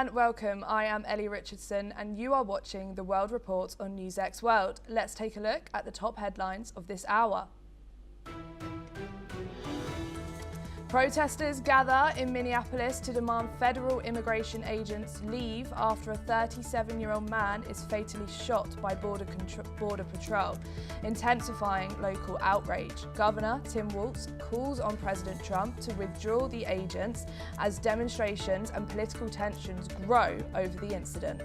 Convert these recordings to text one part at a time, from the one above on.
and welcome. I am Ellie Richardson and you are watching the World Report on NewsX World. Let's take a look at the top headlines of this hour. Protesters gather in Minneapolis to demand federal immigration agents leave after a 37-year-old man is fatally shot by Border Patrol, intensifying local outrage. Governor Tim Walz calls on President Trump to withdraw the agents as demonstrations and political tensions grow over the incident.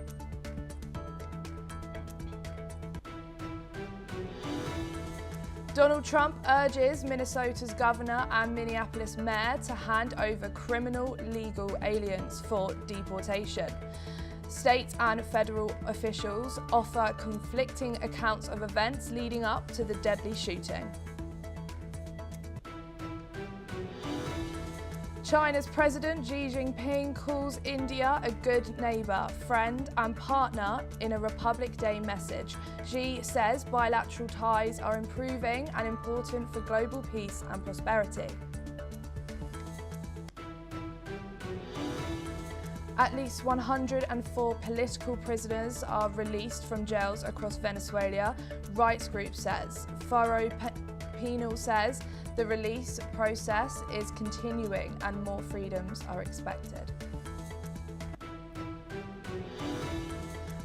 Donald Trump urges Minnesota's governor and Minneapolis mayor to hand over criminal legal aliens for deportation. State and federal officials offer conflicting accounts of events leading up to the deadly shooting. China's President Xi Jinping calls India a good neighbour, friend and partner in a Republic Day message. Xi says bilateral ties are improving and important for global peace and prosperity. At least 104 political prisoners are released from jails across Venezuela, rights group says. Faro Penal says the release process is continuing and more freedoms are expected.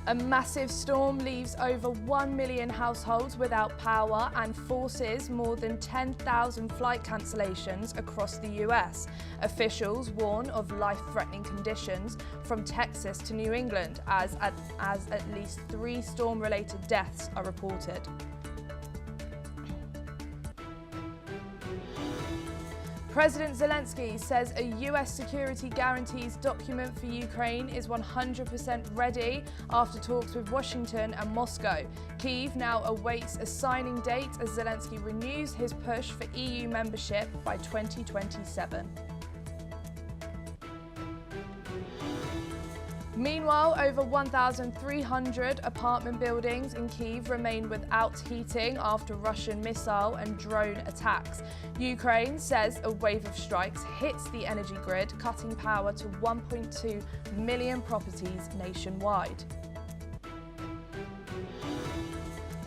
A massive storm leaves over 1 million households without power and forces more than 10,000 flight cancellations across the US. Officials warn of life-threatening conditions from Texas to New England as at least 3 storm-related deaths are reported. President Zelensky says a US security guarantees document for Ukraine is 100% ready after talks with Washington and Moscow. Kyiv now awaits a signing date as Zelensky renews his push for EU membership by 2027. Meanwhile, over 1,300 apartment buildings in Kyiv remain without heating after Russian missile and drone attacks. Ukraine says a wave of strikes hits the energy grid, cutting power to 1.2 million properties nationwide.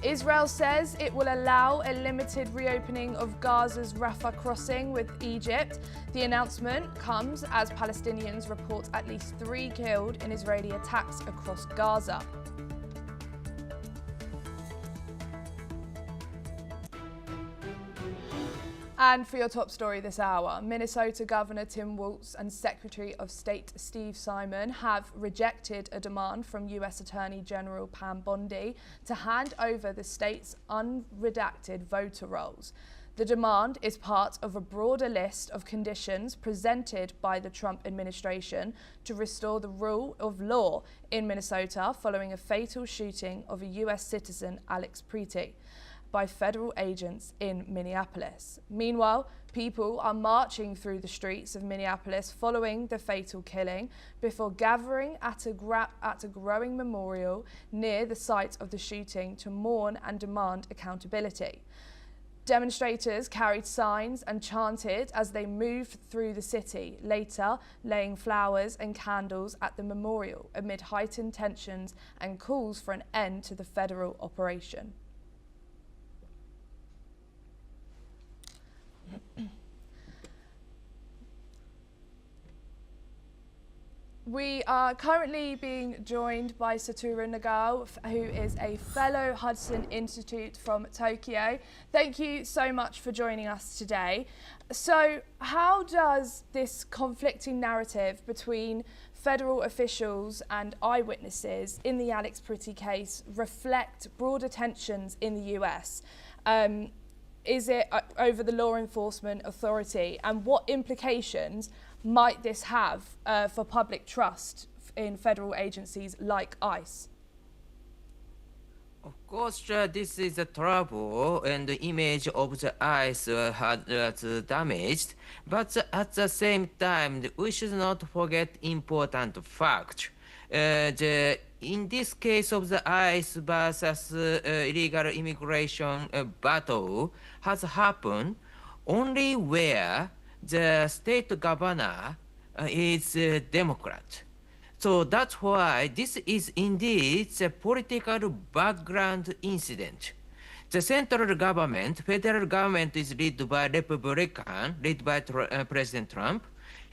Israel says it will allow a limited reopening of Gaza's Rafah crossing with Egypt. The announcement comes as Palestinians report at least 3 killed in Israeli attacks across Gaza. And for your top story this hour, Minnesota Governor Tim Walz and Secretary of State Steve Simon have rejected a demand from US Attorney General Pam Bondi to hand over the state's unredacted voter rolls. The demand is part of a broader list of conditions presented by the Trump administration to restore the rule of law in Minnesota following a fatal shooting of a US citizen, Alex Preety, by federal agents in Minneapolis. Meanwhile, people are marching through the streets of Minneapolis following the fatal killing before gathering at a growing memorial near the site of the shooting to mourn and demand accountability. Demonstrators carried signs and chanted as they moved through the city, later laying flowers and candles at the memorial amid heightened tensions and calls for an end to the federal operation. We are currently being joined by Satoru Nagao, who is a fellow Hudson Institute from Tokyo. Thank you so much for joining us today. So, how does this conflicting narrative between federal officials and eyewitnesses in the Alex Preety case reflect broader tensions in the US? Is it over the law enforcement authority, and what implications might this have for public trust in federal agencies like ICE? Of course, this is a trouble, and the image of the ICE was damaged. But at the same time, we should not forget important fact. In this case of the ICE versus illegal immigration battle has happened only where the state governor is a Democrat. So that's why this is indeed a political background incident. The central government, federal government is led by Republican, led by President Trump,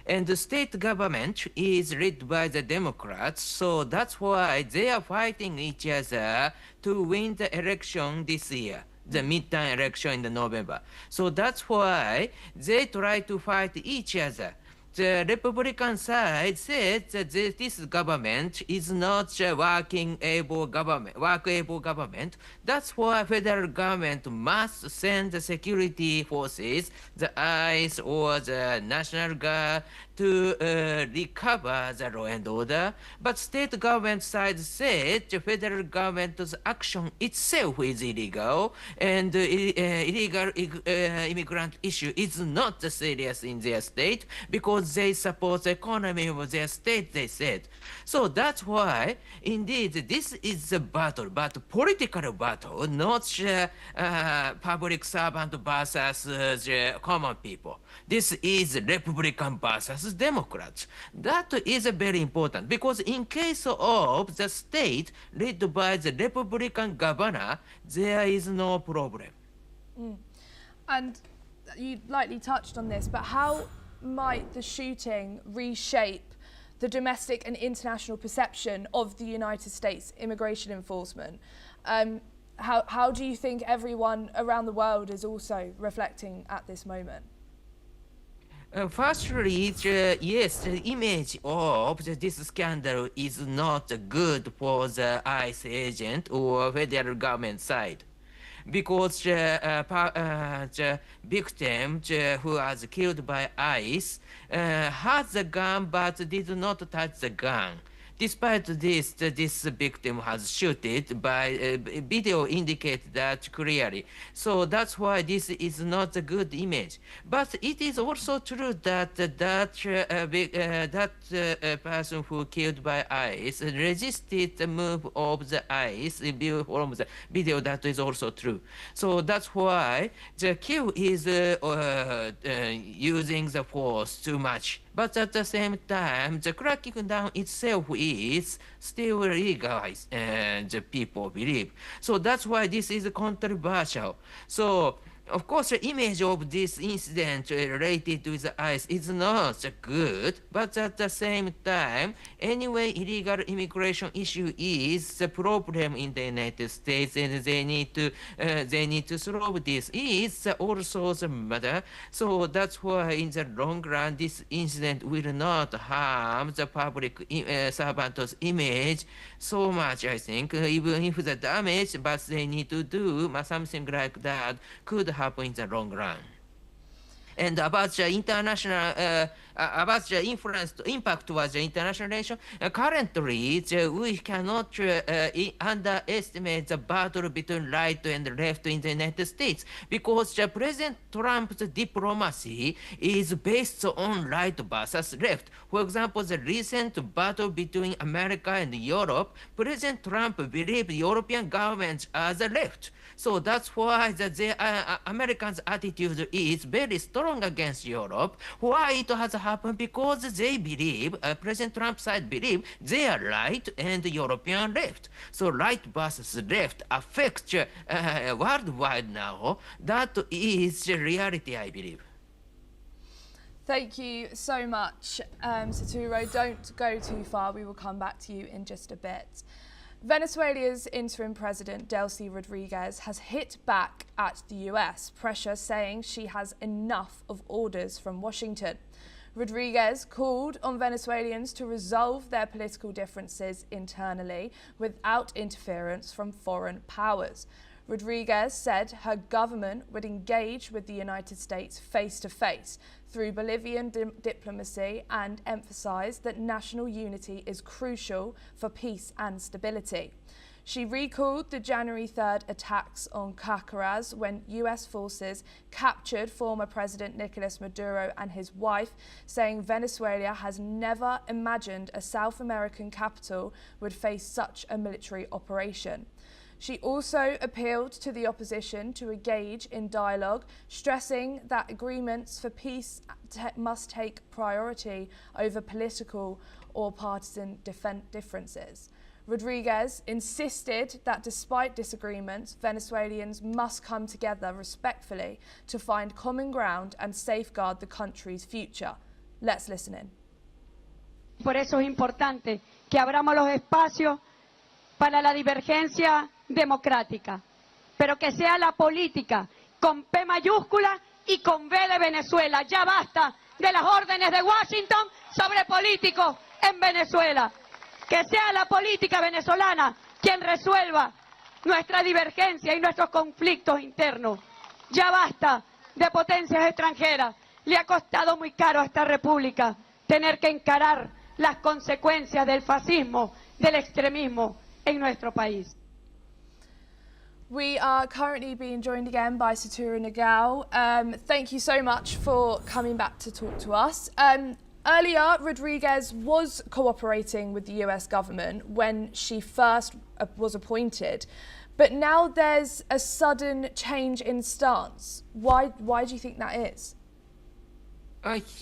and the state government is led by the Democrats. So that's why they are fighting each other to win the election this year, the midterm election in the November. So that's why they try to fight each other. The Republican side said that this government is not a work-able government. That's why federal government must send the security forces, the ICE or the National Guard, to recover the law and order. But state government side said the federal government's action itself is illegal, and illegal immigrant issue is not serious in their state because they support the economy of their state, they said. So that's why, indeed, this is a battle, but political battle, not public servant versus the common people. This is Republican versus Democrats. That is very important because in case of the state led by the Republican governor, there is no problem. And you lightly touched on this, but how might the shooting reshape the domestic and international perception of the United States immigration enforcement? How do you think everyone around the world is also reflecting at this moment? Firstly, yes, the image of this scandal is not good for the ICE agent or federal government side. Because the victim who was killed by ICE had the gun but did not touch the gun. Despite this, this victim has shot it by video indicate that clearly. So that's why this is not a good image. But it is also true that that person who killed by ICE resisted the move of the ICE from the video. That is also true. So that's why the kill is using the force too much. But at the same time, the cracking down itself is still illegal, the people believe. So that's why this is controversial. So, of course, the image of this incident related to the ICE is not good, but at the same time, anyway, illegal immigration issue is the problem in the United States, and they need to solve this. Is also the matter. So that's why, in the long run, this incident will not harm the public servant's image so much. I think, even if the damage, but they need to do something like that could happen in the long run. And about the international, about the impact towards the international relation, currently we cannot underestimate the battle between right and left in the United States because President Trump's diplomacy is based on right versus left. For example, the recent battle between America and Europe, President Trump believed European governments are the left. So that's why the Americans' attitude is very strong against Europe. Why it has happened? Because they believe, President Trump's side believe, they are right and European left. So right versus left affects worldwide now. That is the reality, I believe. Thank you so much, Satoru. Don't go too far. We will come back to you in just a bit. Venezuela's interim president, Delcy Rodriguez, has hit back at the US, pressure saying she has enough of orders from Washington. Rodriguez called on Venezuelans to resolve their political differences internally without interference from foreign powers. Rodriguez said her government would engage with the United States face-to-face through Bolivian diplomacy and emphasized that national unity is crucial for peace and stability. She recalled the January 3rd attacks on Caracas when US forces captured former President Nicolas Maduro and his wife, saying Venezuela has never imagined a South American capital would face such a military operation. She also appealed to the opposition to engage in dialogue, stressing that agreements for peace must take priority over political or partisan differences. Rodriguez insisted that despite disagreements, Venezuelans must come together respectfully to find common ground and safeguard the country's future. Let's listen in. Por eso es importante que abramos los espacios para la divergencia democrática, pero que sea la política con P mayúscula y con V de Venezuela. Ya basta de las órdenes de Washington sobre políticos en Venezuela. Que sea la política venezolana quien resuelva nuestra divergencia y nuestros conflictos internos. Ya basta de potencias extranjeras. Le ha costado muy caro a esta república tener que encarar las consecuencias del fascismo, del extremismo en nuestro país. We are currently being joined again by Satura Nagao. Thank you so much for coming back to talk to us. Earlier, Rodriguez was cooperating with the US government when she first was appointed, but now there's a sudden change in stance. Why do you think that is?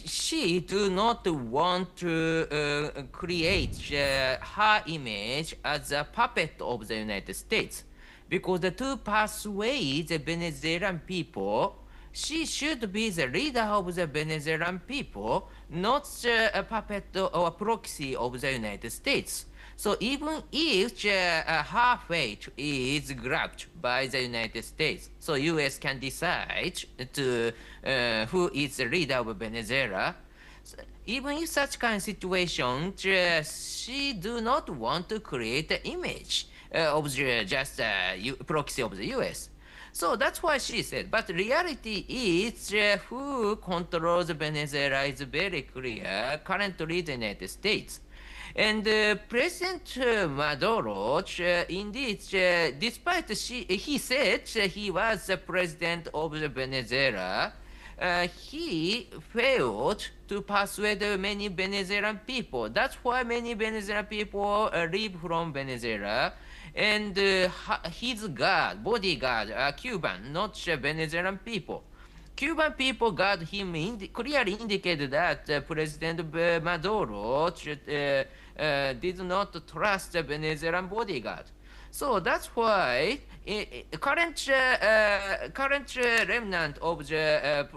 She do not want to create her image as a puppet of the United States, because to persuade the Venezuelan people, she should be the leader of the Venezuelan people, not a puppet or a proxy of the United States. So even if her fate is grabbed by the United States, so US can decide to who is the leader of Venezuela. So even in such kind of situation, she do not want to create an image of just a proxy of the US. So that's why she said, but reality is who controls Venezuela is very clear, currently the United States. And President Maduro, indeed, despite he said he was the president of Venezuela, he failed to persuade many Venezuelan people. That's why many Venezuelan people leave from Venezuela. And his bodyguard, Cuban, not Venezuelan people. Cuban people got him clearly indicated that President Maduro did not trust the Venezuelan bodyguard. So that's why current remnant of the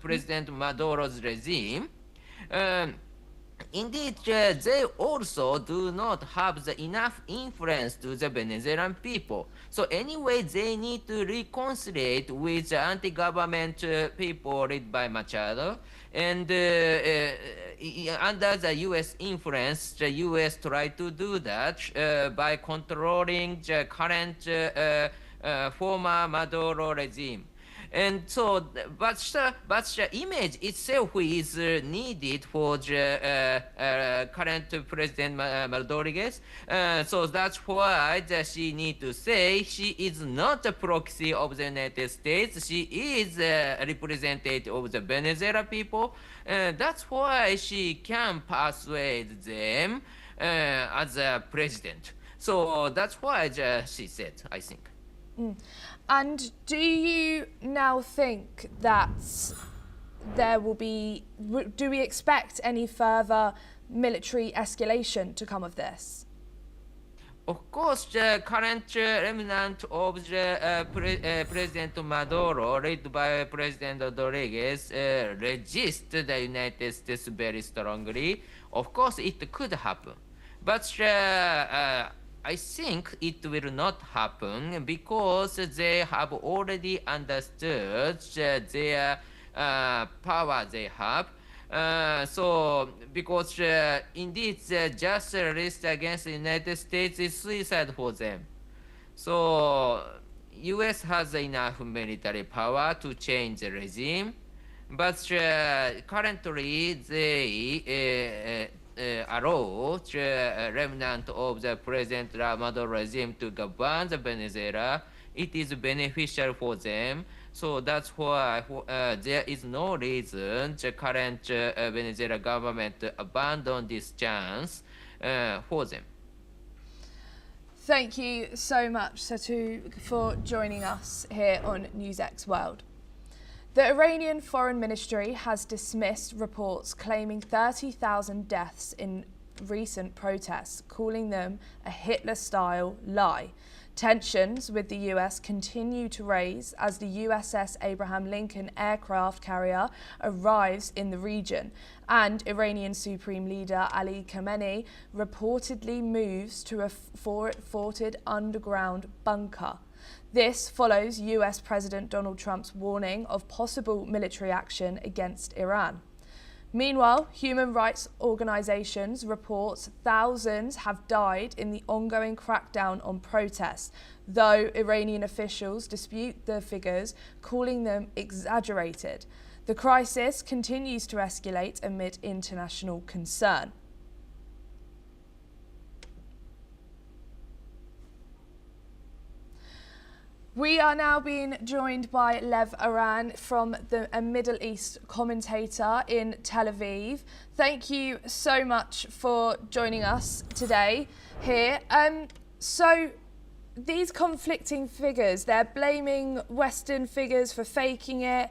President Maduro's regime, indeed, they also do not have enough influence to the Venezuelan people. So anyway, they need to reconcile with the anti-government people led by Machado. And under the U.S. influence, the U.S. tried to do that by controlling the current former Maduro regime. And so, but the image itself is needed for the current President Rodriguez. So that's why she need to say she is not a proxy of the United States. She is a representative of the Venezuela people. That's why she can persuade them as a president. So that's why she said, I think. And do you now think that there will be, do we expect any further military escalation to come of this? Of course, the current remnant of the President Maduro, led by President Rodriguez, resist the United States very strongly. Of course, it could happen. But I think it will not happen because they have already understood their power they have. So, because indeed, just released against the United States is suicide for them. So, U.S. has enough military power to change the regime, but currently they allow the remnant of the President Maduro regime to govern the Venezuela. It is beneficial for them. So that's why there is no reason the current Venezuela government to abandon this chance for them. Thank you so much, Satu, for joining us here on NewsX World. The Iranian Foreign Ministry has dismissed reports claiming 30,000 deaths in recent protests, calling them a Hitler-style lie. Tensions with the US continue to raise as the USS Abraham Lincoln aircraft carrier arrives in the region, and Iranian Supreme Leader Ali Khamenei reportedly moves to a fortified underground bunker. This follows US President Donald Trump's warning of possible military action against Iran. Meanwhile, human rights organisations report thousands have died in the ongoing crackdown on protests, though Iranian officials dispute the figures, calling them exaggerated. The crisis continues to escalate amid international concern. We are now being joined by Lev Aran from a Middle East commentator in Tel Aviv. Thank you so much for joining us today here. So these conflicting figures, they're blaming Western figures for faking it.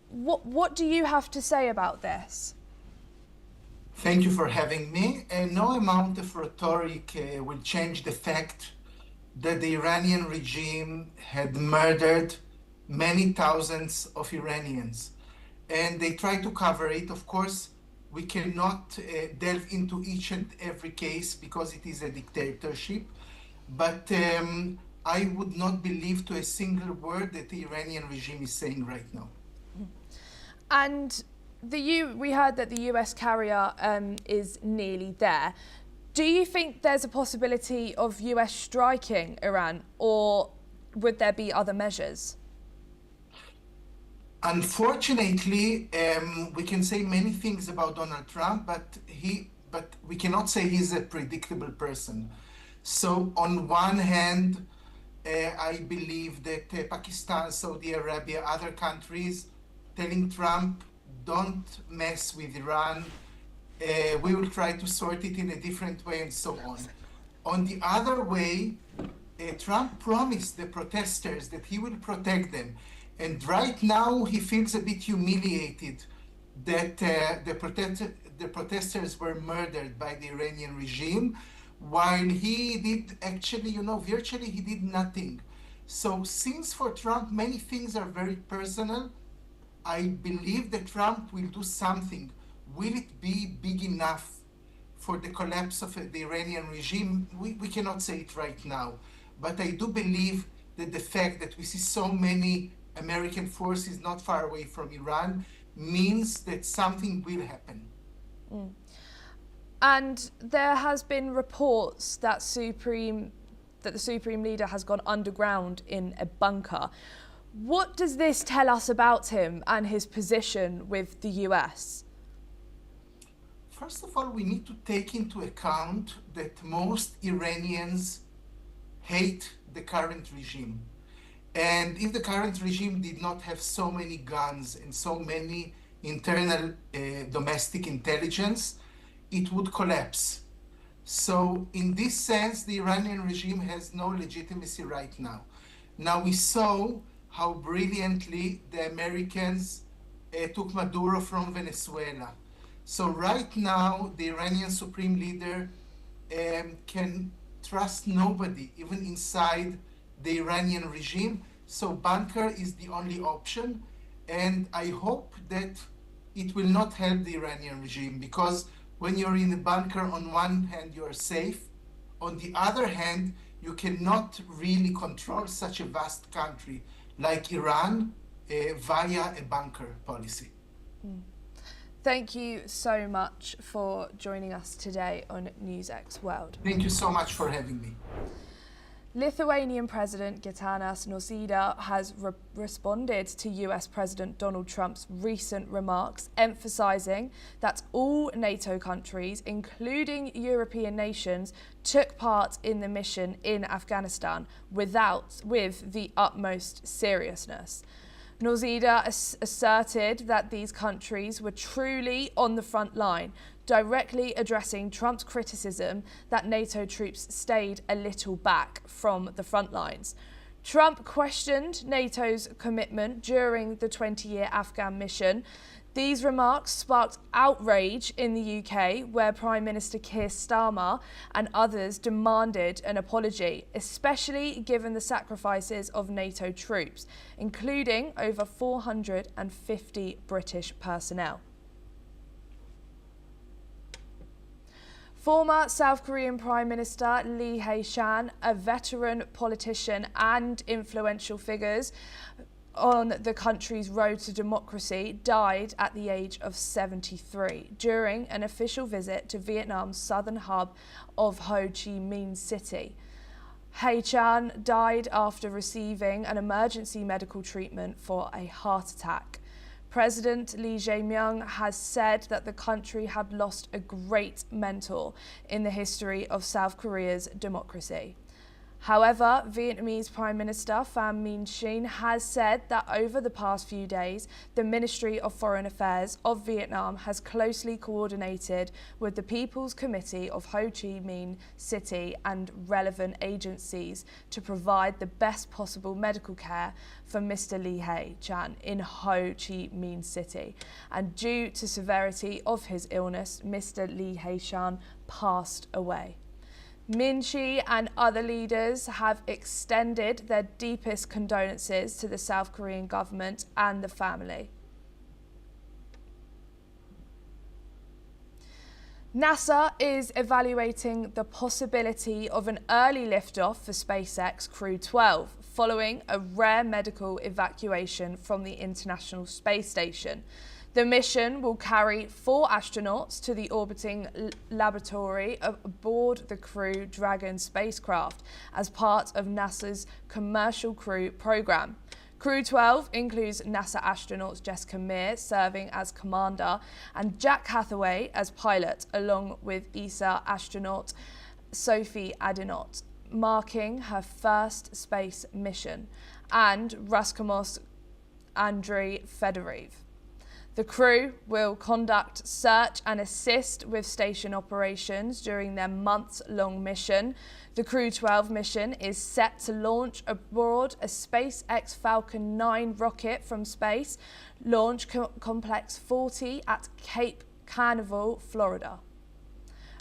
What do you have to say about this? Thank you for having me. No amount of rhetoric will change the fact that the Iranian regime had murdered many thousands of Iranians. And they try to cover it. Of course, we cannot delve into each and every case because it is a dictatorship. But I would not believe to a single word that the Iranian regime is saying right now. And we heard that the US carrier is nearly there. Do you think there's a possibility of US striking Iran, or would there be other measures? Unfortunately, we can say many things about Donald Trump, but we cannot say he's a predictable person. So on one hand, I believe that Pakistan, Saudi Arabia, other countries telling Trump, don't mess with Iran, we will try to sort it in a different way and so on. On the other way, Trump promised the protesters that he will protect them. And right now he feels a bit humiliated that the protesters were murdered by the Iranian regime, while he did actually, virtually he did nothing. So since for Trump many things are very personal, I believe that Trump will do something. Will it be big enough for the collapse of the Iranian regime? We cannot say it right now. But I do believe that the fact that we see so many American forces not far away from Iran means that something will happen. Mm. And there has been reports that the Supreme Leader has gone underground in a bunker. What does this tell us about him and his position with the US? First of all, we need to take into account that most Iranians hate the current regime. And if the current regime did not have so many guns and so many internal domestic intelligence, it would collapse. So in this sense, the Iranian regime has no legitimacy right now. Now we saw how brilliantly the Americans took Maduro from Venezuela. So right now, the Iranian Supreme Leader can trust nobody, even inside the Iranian regime. So bunker is the only option. And I hope that it will not help the Iranian regime, because when you're in a bunker, on one hand, you're safe. On the other hand, you cannot really control such a vast country like Iran via a bunker policy. Mm. Thank you so much for joining us today on NewsX World. Thank you so much for having me. Lithuanian President Gitanas Nausėda has responded to US President Donald Trump's recent remarks, emphasizing that all NATO countries, including European nations, took part in the mission in Afghanistan with the utmost seriousness. Nozida asserted that these countries were truly on the front line, directly addressing Trump's criticism that NATO troops stayed a little back from the front lines. Trump questioned NATO's commitment during the 20-year Afghan mission. These remarks sparked outrage in the UK, where Prime Minister Keir Starmer and others demanded an apology, especially given the sacrifices of NATO troops, including over 450 British personnel. Former South Korean Prime Minister Lee Hae-chan, a veteran politician and influential figures on the country's road to democracy, died at the age of 73 during an official visit to Vietnam's southern hub of Ho Chi Minh City. Hae-chan died after receiving an emergency medical treatment for a heart attack. President Lee Jae-myung has said that the country had lost a great mentor in the history of South Korea's democracy. However, Vietnamese Prime Minister Pham Minh Chinh has said that over the past few days, the Ministry of Foreign Affairs of Vietnam has closely coordinated with the People's Committee of Ho Chi Minh City and relevant agencies to provide the best possible medical care for Mr. Lee Hae-chan in Ho Chi Minh City. And due to severity of his illness, Mr. Lee Hae-chan passed away. Min Chi and other leaders have extended their deepest condolences to the South Korean government and the family. NASA is evaluating the possibility of an early liftoff for SpaceX Crew 12 following a rare medical evacuation from the International Space Station. The mission will carry 4 astronauts to the orbiting laboratory aboard the Crew Dragon spacecraft as part of NASA's Commercial Crew program. Crew 12 includes NASA astronauts Jessica Meir serving as commander and Jack Hathaway as pilot, along with ESA astronaut Sophie Adenot, marking her first space mission, and Roscosmos Andrei Fedorov. The crew will conduct search and assist with station operations during their months-long mission. The Crew 12 mission is set to launch aboard a SpaceX Falcon 9 rocket from Space Launch Complex 40 at Cape Canaveral, Florida.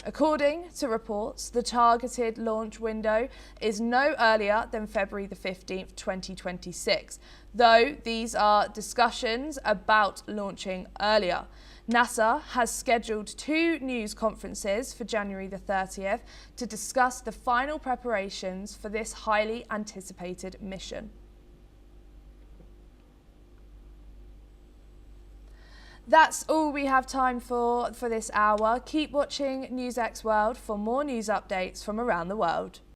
According to reports, the targeted launch window is no earlier than February the 15th, 2026, though these are discussions about launching earlier. NASA has scheduled 2 news conferences for January the 30th to discuss the final preparations for this highly anticipated mission. That's all we have time for this hour. Keep watching NewsX World for more news updates from around the world.